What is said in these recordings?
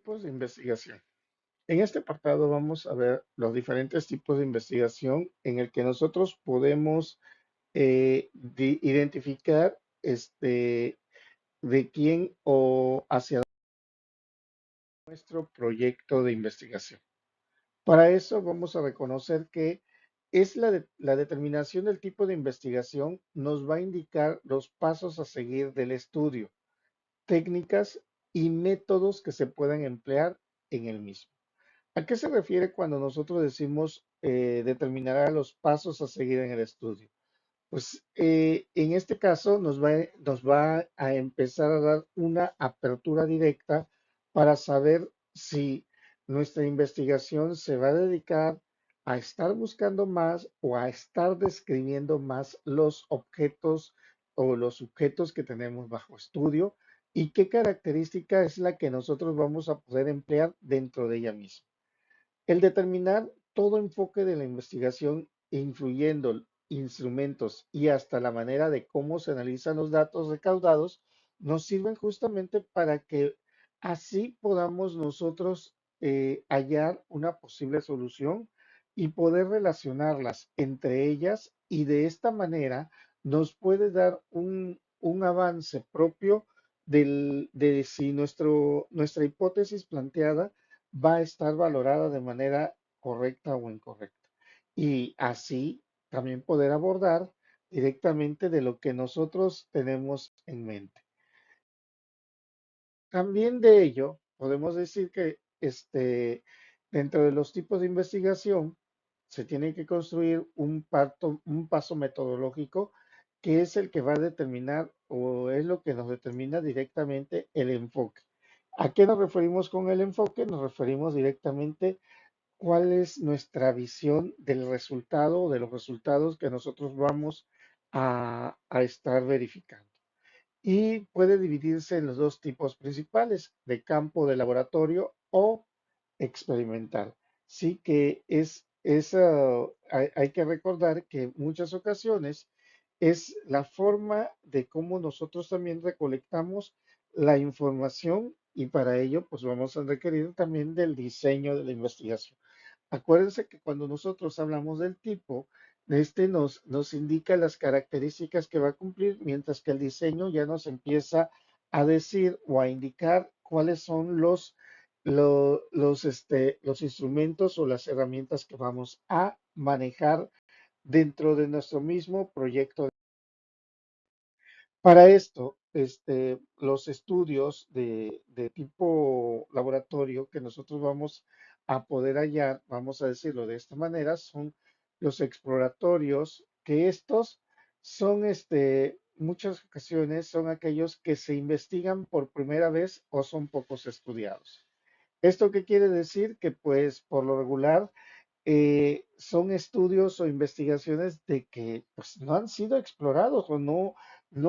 Tipos de investigación. En este apartado vamos a ver los diferentes tipos de investigación en el que nosotros podemos identificar de quién o hacia nuestro proyecto de investigación. Para eso vamos a reconocer que es la determinación del tipo de investigación nos va a indicar los pasos a seguir del estudio, técnicas y métodos que se puedan emplear en el mismo. ¿A qué se refiere cuando nosotros decimos determinará los pasos a seguir en el estudio? Pues en este caso nos va a empezar a dar una apertura directa para saber si nuestra investigación se va a dedicar a estar buscando más o a estar describiendo más los objetos o los sujetos que tenemos bajo estudio y qué característica es la que nosotros vamos a poder emplear dentro de ella misma. El determinar todo enfoque de la investigación, incluyendo instrumentos y hasta la manera de cómo se analizan los datos recaudados, nos sirven justamente para que así podamos nosotros hallar una posible solución y poder relacionarlas entre ellas y de esta manera nos puede dar un avance propio de si nuestra hipótesis planteada va a estar valorada de manera correcta o incorrecta. Y así también poder abordar directamente de lo que nosotros tenemos en mente. También de ello, podemos decir que dentro de los tipos de investigación se tiene que construir un paso metodológico que es el que va a determinar o es lo que nos determina directamente el enfoque. ¿A qué nos referimos con el enfoque? Nos referimos directamente cuál es nuestra visión del resultado o de los resultados que nosotros vamos a estar verificando. Y puede dividirse en los dos tipos principales, de campo de laboratorio o experimental. Sí que hay que recordar que en muchas ocasiones es la forma de cómo nosotros también recolectamos la información y para ello pues vamos a requerir también del diseño de la investigación. Acuérdense que cuando nosotros hablamos del tipo, nos indica las características que va a cumplir, mientras que el diseño ya nos empieza a decir o a indicar cuáles son los instrumentos o las herramientas que vamos a manejar dentro de nuestro mismo proyecto. Para esto, los estudios de tipo laboratorio que nosotros vamos a poder hallar, vamos a decirlo de esta manera, son los exploratorios, que estos son, muchas ocasiones son aquellos que se investigan por primera vez o son pocos estudiados. ¿Esto qué quiere decir? Que pues por lo regular son estudios o investigaciones de que pues, no han sido explorados o no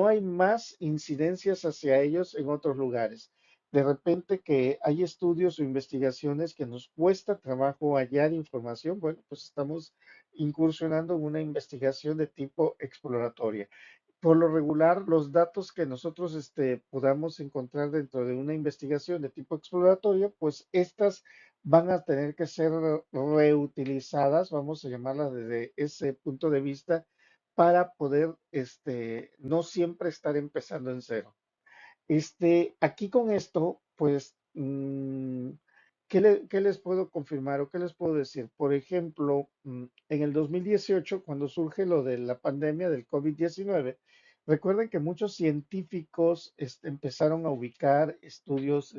hay más incidencias hacia ellos en otros lugares. De repente que hay estudios o investigaciones que nos cuesta trabajo hallar información, bueno, pues estamos incursionando en una investigación de tipo exploratoria. Por lo regular, los datos que nosotros podamos encontrar dentro de una investigación de tipo exploratorio, pues estas van a tener que ser reutilizadas, vamos a llamarlas desde ese punto de vista, para poder no siempre estar empezando en cero. Aquí con esto, pues, ¿qué les puedo confirmar o qué les puedo decir? Por ejemplo, en el 2018, cuando surge lo de la pandemia del COVID-19, recuerden que muchos científicos empezaron a ubicar estudios,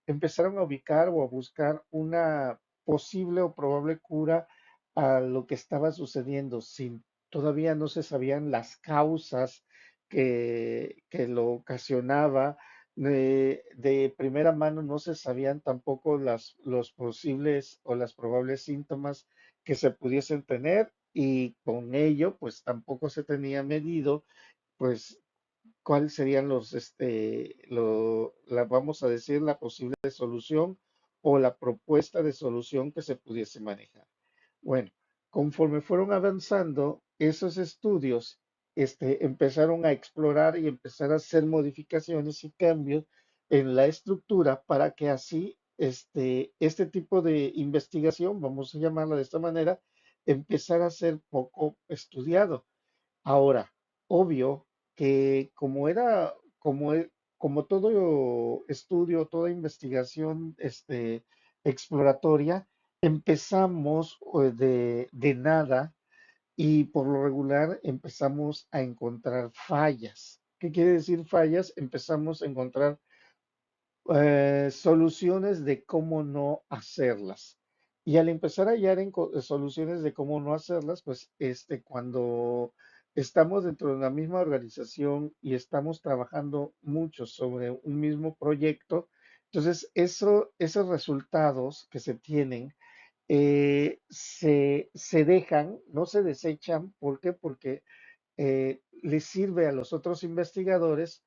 empezaron a ubicar o a buscar una posible o probable cura a lo que estaba sucediendo, sin todavía no se sabían las causas que lo ocasionaba. De primera mano no se sabían tampoco los posibles o las probables síntomas que se pudiesen tener y con ello pues tampoco se tenía medido pues cuáles serían vamos a decir, la posible solución o la propuesta de solución que se pudiese manejar. Bueno, conforme fueron avanzando, esos estudios empezaron a explorar y empezar a hacer modificaciones y cambios en la estructura para que así este tipo de investigación, vamos a llamarla de esta manera, empezar a ser poco estudiado. Ahora, obvio que como todo estudio, toda investigación, exploratoria, empezamos de nada y por lo regular empezamos a encontrar fallas. ¿Qué quiere decir fallas? Empezamos a encontrar soluciones de cómo no hacerlas. Y al empezar a hallar soluciones de cómo no hacerlas, pues cuando estamos dentro de una misma organización y estamos trabajando mucho sobre un mismo proyecto, entonces esos resultados que se tienen se dejan, no se desechan. ¿Por qué? Porque les sirve a los otros investigadores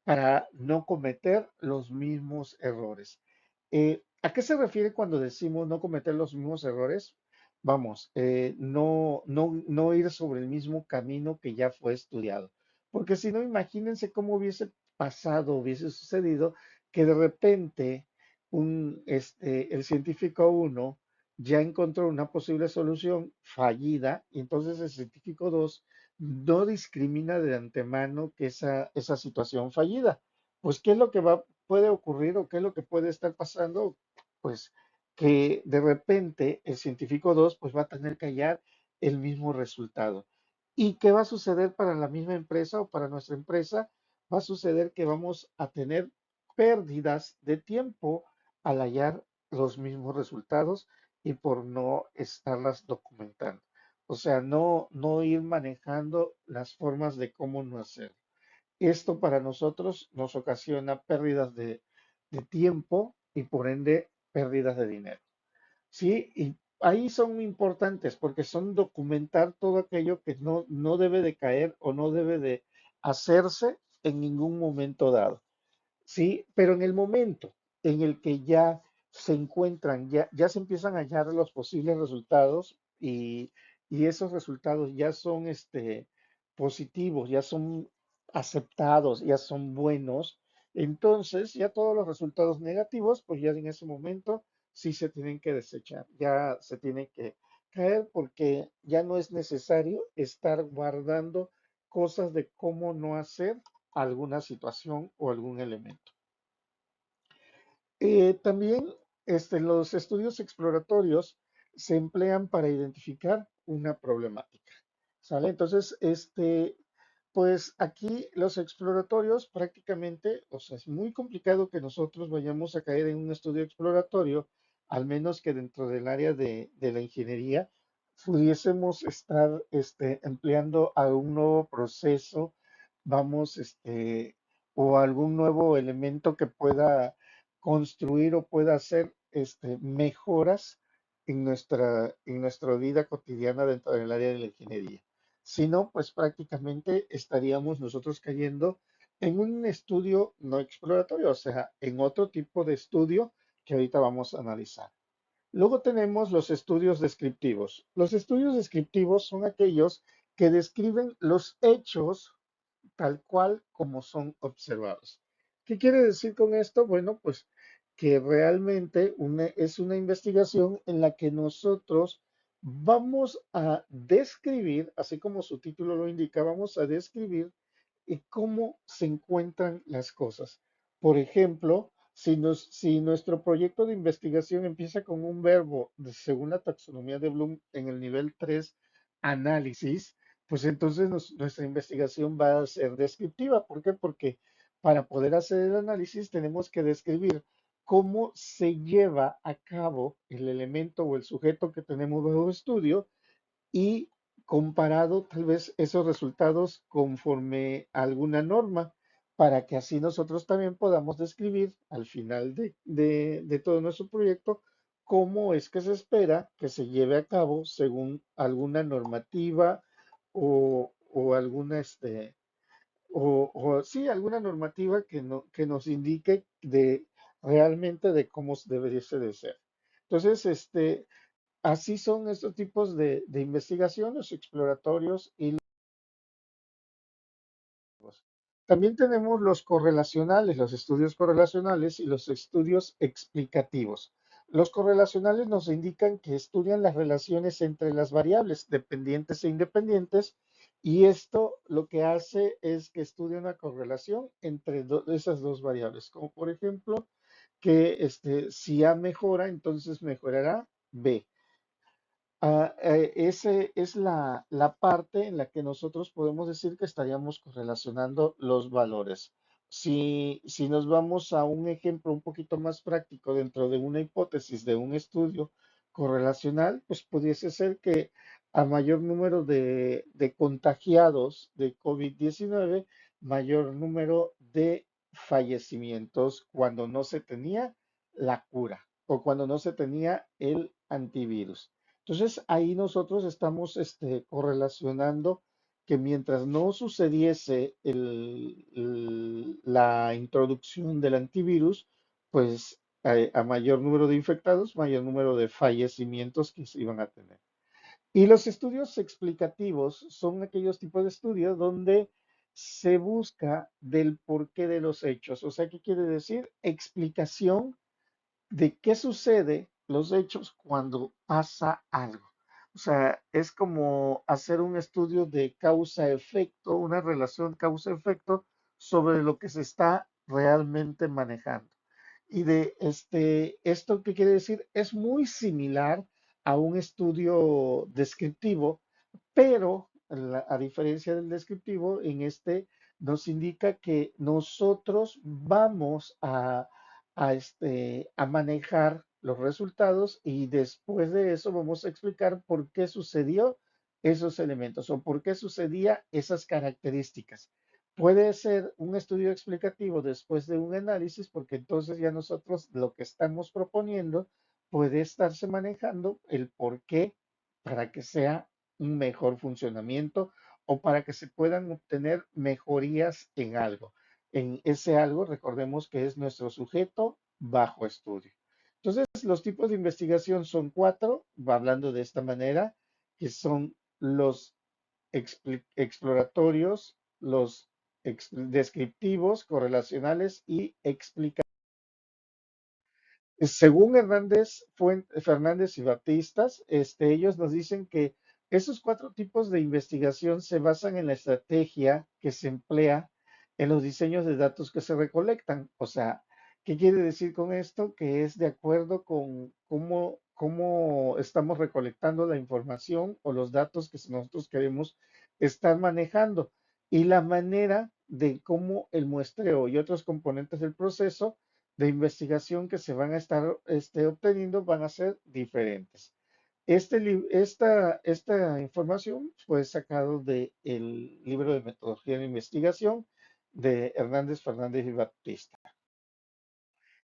para no cometer los mismos errores. ¿A qué se refiere cuando decimos no cometer los mismos errores? Vamos, no ir sobre el mismo camino que ya fue estudiado. Porque si no, imagínense cómo hubiese pasado, hubiese sucedido que de repente el científico uno ya encontró una posible solución fallida y entonces el científico 2 no discrimina de antemano que esa situación fallida. Pues, ¿qué es lo que puede ocurrir o qué es lo que puede estar pasando? Pues que de repente el científico 2 pues va a tener que hallar el mismo resultado. ¿Y qué va a suceder para la misma empresa o para nuestra empresa? Va a suceder que vamos a tener pérdidas de tiempo al hallar los mismos resultados y por no estarlas documentando. O sea, no ir manejando las formas de cómo no hacer. Esto para nosotros nos ocasiona pérdidas de tiempo y por ende pérdidas de dinero. Sí, y ahí son importantes porque son documentar todo aquello que no debe de caer o no debe de hacerse en ningún momento dado. Sí, pero en el momento en el que ya se encuentran, ya se empiezan a hallar los posibles resultados y esos resultados ya son positivos, ya son aceptados, ya son buenos, entonces ya todos los resultados negativos, pues ya en ese momento sí se tienen que desechar, ya se tienen que caer porque ya no es necesario estar guardando cosas de cómo no hacer alguna situación o algún elemento. También los estudios exploratorios se emplean para identificar una problemática, ¿sale? Entonces, pues aquí los exploratorios prácticamente, o sea, es muy complicado que nosotros vayamos a caer en un estudio exploratorio, al menos que dentro del área de la ingeniería pudiésemos estar empleando algún nuevo proceso, vamos, o algún nuevo elemento que pueda construir o pueda hacer mejoras en nuestra vida cotidiana dentro del área de la ingeniería. Si no, pues prácticamente estaríamos nosotros cayendo en un estudio no exploratorio, o sea, en otro tipo de estudio que ahorita vamos a analizar. Luego tenemos los estudios descriptivos. Los estudios descriptivos son aquellos que describen los hechos tal cual como son observados. ¿Qué quiere decir con esto? Bueno, pues que realmente es una investigación en la que nosotros vamos a describir, así como su título lo indica, vamos a describir cómo se encuentran las cosas. Por ejemplo, si nuestro proyecto de investigación empieza con un verbo, según la taxonomía de Bloom, en el nivel 3, análisis, pues entonces nuestra investigación va a ser descriptiva. ¿Por qué? Porque para poder hacer el análisis tenemos que describir cómo se lleva a cabo el elemento o el sujeto que tenemos bajo estudio y comparado tal vez esos resultados conforme a alguna norma, para que así nosotros también podamos describir al final de todo nuestro proyecto cómo es que se espera que se lleve a cabo según alguna normativa o alguna o sí, alguna normativa que, no, que nos indique de realmente de cómo debería de ser. Entonces, así son estos tipos de investigación, los exploratorios y los. También tenemos los correlacionales, los estudios correlacionales y los estudios explicativos. Los correlacionales nos indican que estudian las relaciones entre las variables dependientes e independientes y esto lo que hace es que estudia una correlación entre esas dos variables, como por ejemplo que si A mejora, entonces mejorará B. Ese es la parte en la que nosotros podemos decir que estaríamos correlacionando los valores. Si nos vamos a un ejemplo un poquito más práctico dentro de una hipótesis de un estudio correlacional, pues pudiese ser que a mayor número de contagiados de COVID-19, mayor número de fallecimientos cuando no se tenía la cura o cuando no se tenía el antivirus. Entonces, ahí nosotros estamos correlacionando que mientras no sucediese la introducción del antivirus, pues a mayor número de infectados, mayor número de fallecimientos que se iban a tener. Y los estudios explicativos son aquellos tipos de estudios donde se busca del porqué de los hechos. O sea, ¿qué quiere decir? Explicación de qué sucede los hechos cuando pasa algo. O sea, es como hacer un estudio de causa-efecto, una relación causa-efecto sobre lo que se está realmente manejando. Y de esto qué quiere decir, es muy similar a un estudio descriptivo, pero a diferencia del descriptivo, en nos indica que nosotros vamos a manejar los resultados y después de eso vamos a explicar por qué sucedió esos elementos o por qué sucedía esas características. Puede ser un estudio explicativo después de un análisis, porque entonces ya nosotros lo que estamos proponiendo puede estarse manejando el por qué para que sea un mejor funcionamiento o para que se puedan obtener mejorías en algo. En ese algo, recordemos que es nuestro sujeto bajo estudio. Entonces, los tipos de investigación son cuatro, va hablando de esta manera, que son los exploratorios, los descriptivos, correlacionales y explicativos. Según Fernández y Batistas, ellos nos dicen que esos cuatro tipos de investigación se basan en la estrategia que se emplea en los diseños de datos que se recolectan. O sea, ¿qué quiere decir con esto? Que es de acuerdo con cómo estamos recolectando la información o los datos que nosotros queremos estar manejando y la manera de cómo el muestreo y otros componentes del proceso de investigación que se van a estar obteniendo van a ser diferentes. Esta información fue sacado del libro de metodología de investigación de Hernández, Fernández y Baptista.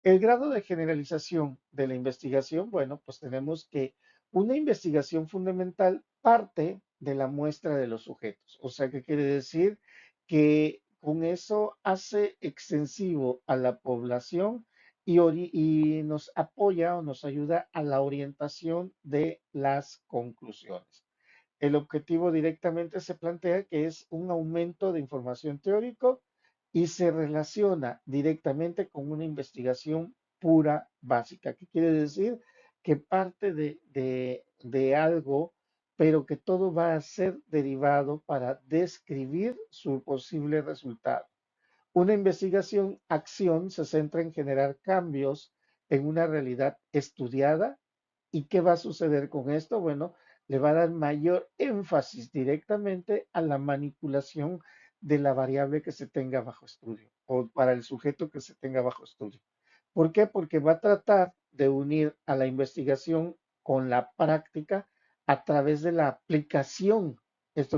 El grado de generalización de la investigación, bueno, pues tenemos que una investigación fundamental parte de la muestra de los sujetos. O sea, ¿qué quiere decir? Que con eso hace extensivo a la población y nos apoya o nos ayuda a la orientación de las conclusiones. El objetivo directamente se plantea que es un aumento de información teórico y se relaciona directamente con una investigación pura básica. ¿Qué quiere decir? Que parte de algo, pero que todo va a ser derivado para describir su posible resultado. Una investigación acción se centra en generar cambios en una realidad estudiada. ¿Y qué va a suceder con esto? Bueno, le va a dar mayor énfasis directamente a la manipulación de la variable que se tenga bajo estudio o para el sujeto que se tenga bajo estudio. ¿Por qué? Porque va a tratar de unir a la investigación con la práctica a través de la aplicación. Esto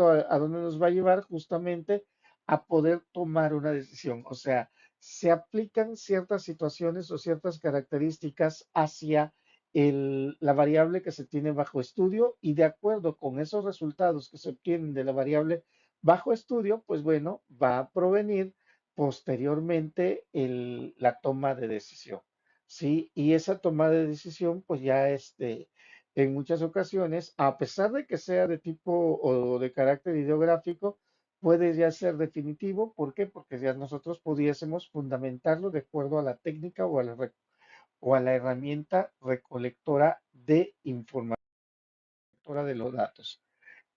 a dónde nos va a llevar justamente a poder tomar una decisión. O sea, se aplican ciertas situaciones o ciertas características hacia la variable que se tiene bajo estudio y de acuerdo con esos resultados que se obtienen de la variable bajo estudio, pues bueno, va a provenir posteriormente la toma de decisión. ¿Sí? Y esa toma de decisión, pues ya en muchas ocasiones, a pesar de que sea de tipo o de carácter ideográfico, puede ya ser definitivo. ¿Por qué? Porque ya nosotros pudiésemos fundamentarlo de acuerdo a la técnica o a la herramienta recolectora de información de los datos.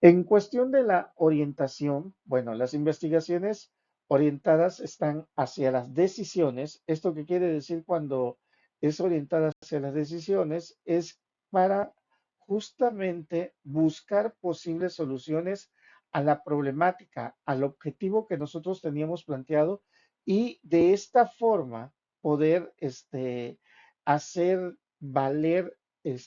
En cuestión de la orientación, bueno, las investigaciones orientadas están hacia las decisiones. ¿Esto qué quiere decir cuando es orientada hacia las decisiones? Es para justamente buscar posibles soluciones a la problemática, al objetivo que nosotros teníamos planteado y de esta forma poder hacer valer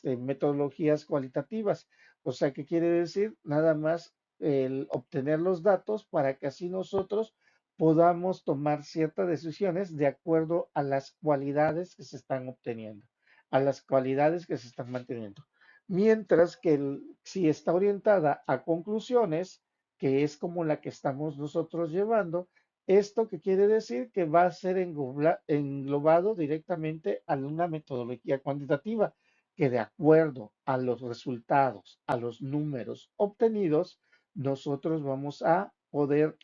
metodologías cualitativas. O sea, ¿qué quiere decir? Nada más el obtener los datos para que así nosotros podamos tomar ciertas decisiones de acuerdo a las cualidades que se están obteniendo, a las cualidades que se están manteniendo. Mientras que si está orientada a conclusiones, que es como la que estamos nosotros llevando, esto que quiere decir que va a ser englobado directamente a una metodología cuantitativa que de acuerdo a los resultados, a los números obtenidos, nosotros vamos a poder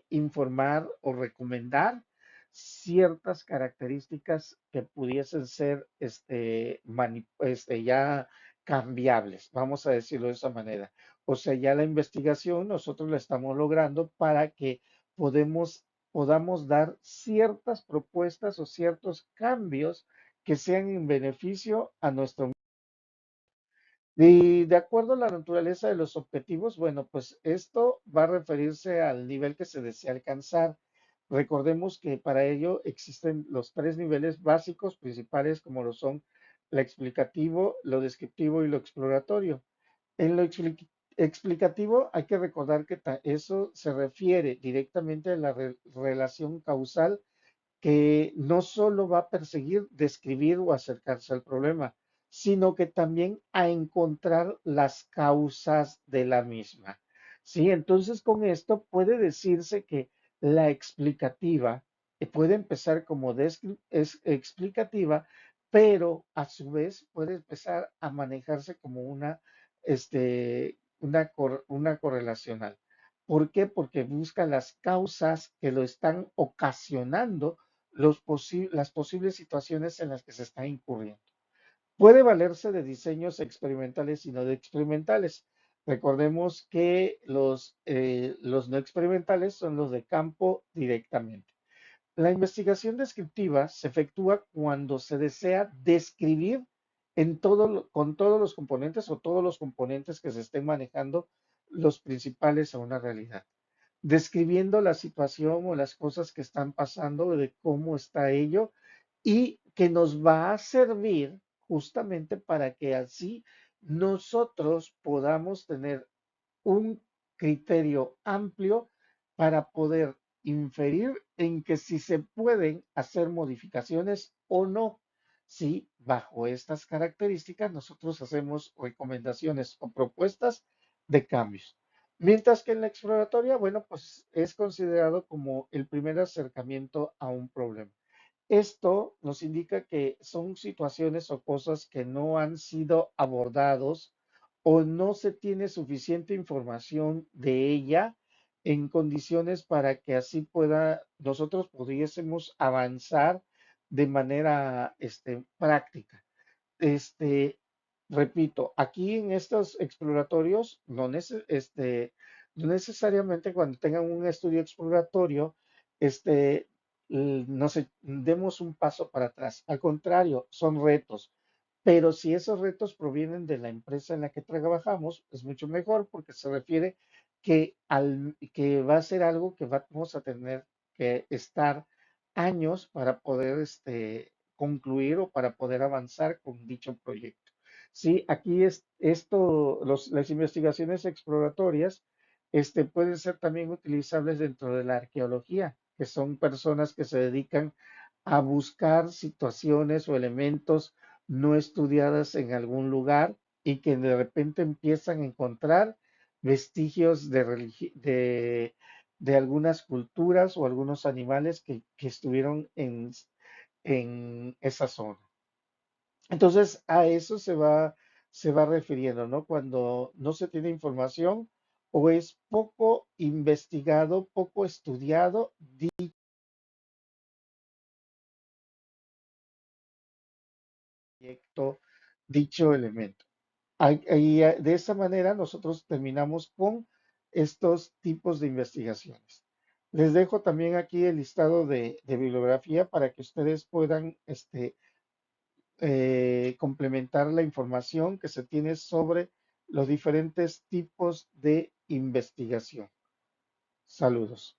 informar o recomendar ciertas características que pudiesen ser ya cambiables, vamos a decirlo de esa manera. O sea, ya la investigación nosotros la estamos logrando para que podamos dar ciertas propuestas o ciertos cambios que sean en beneficio a nuestro. Y de acuerdo a la naturaleza de los objetivos, bueno, pues esto va a referirse al nivel que se desea alcanzar. Recordemos que para ello existen los tres niveles básicos principales, como lo son lo explicativo, lo descriptivo y lo exploratorio. En lo explicativo hay que recordar que eso se refiere directamente a la relación causal que no solo va a perseguir describir o acercarse al problema, sino que también a encontrar las causas de la misma. ¿Sí? Entonces, con esto puede decirse que la explicativa puede empezar como es explicativa, pero a su vez puede empezar a manejarse como una correlacional. ¿Por qué? Porque busca las causas que lo están ocasionando las posibles situaciones en las que se está incurriendo. Puede valerse de diseños experimentales y no de experimentales. Recordemos que los no experimentales son los de campo directamente. La investigación descriptiva se efectúa cuando se desea describir con todos los componentes o todos los componentes que se estén manejando los principales a una realidad describiendo la situación o las cosas que están pasando, de cómo está ello, y que nos va a servir justamente para que así nosotros podamos tener un criterio amplio para poder inferir en que si se pueden hacer modificaciones o no. Si bajo estas características nosotros hacemos recomendaciones o propuestas de cambios. Mientras que en la exploratoria, bueno, pues es considerado como el primer acercamiento a un problema. Esto nos indica que son situaciones o cosas que no han sido abordados o no se tiene suficiente información de ella en condiciones para que así nosotros pudiésemos avanzar de manera práctica. Este, repito, aquí en estos exploratorios, no necesariamente cuando tengan un estudio exploratorio, no sé, demos un paso para atrás. Al contrario, son retos. Pero si esos retos provienen de la empresa en la que trabajamos, es mucho mejor porque se refiere que va a ser algo que vamos a tener que estar años para poder concluir o para poder avanzar con dicho proyecto. Sí, aquí las investigaciones exploratorias pueden ser también utilizables dentro de la arqueología, que son personas que se dedican a buscar situaciones o elementos no estudiadas en algún lugar y que de repente empiezan a encontrar vestigios de algunas culturas o algunos animales que estuvieron en esa zona. Entonces, a eso se va refiriendo, ¿no? Cuando no se tiene información o es poco investigado, poco estudiado dicho, dicho elemento. De esa manera nosotros terminamos con estos tipos de investigaciones. Les dejo también aquí el listado de bibliografía para que ustedes puedan complementar la información que se tiene sobre los diferentes tipos de investigación. Saludos.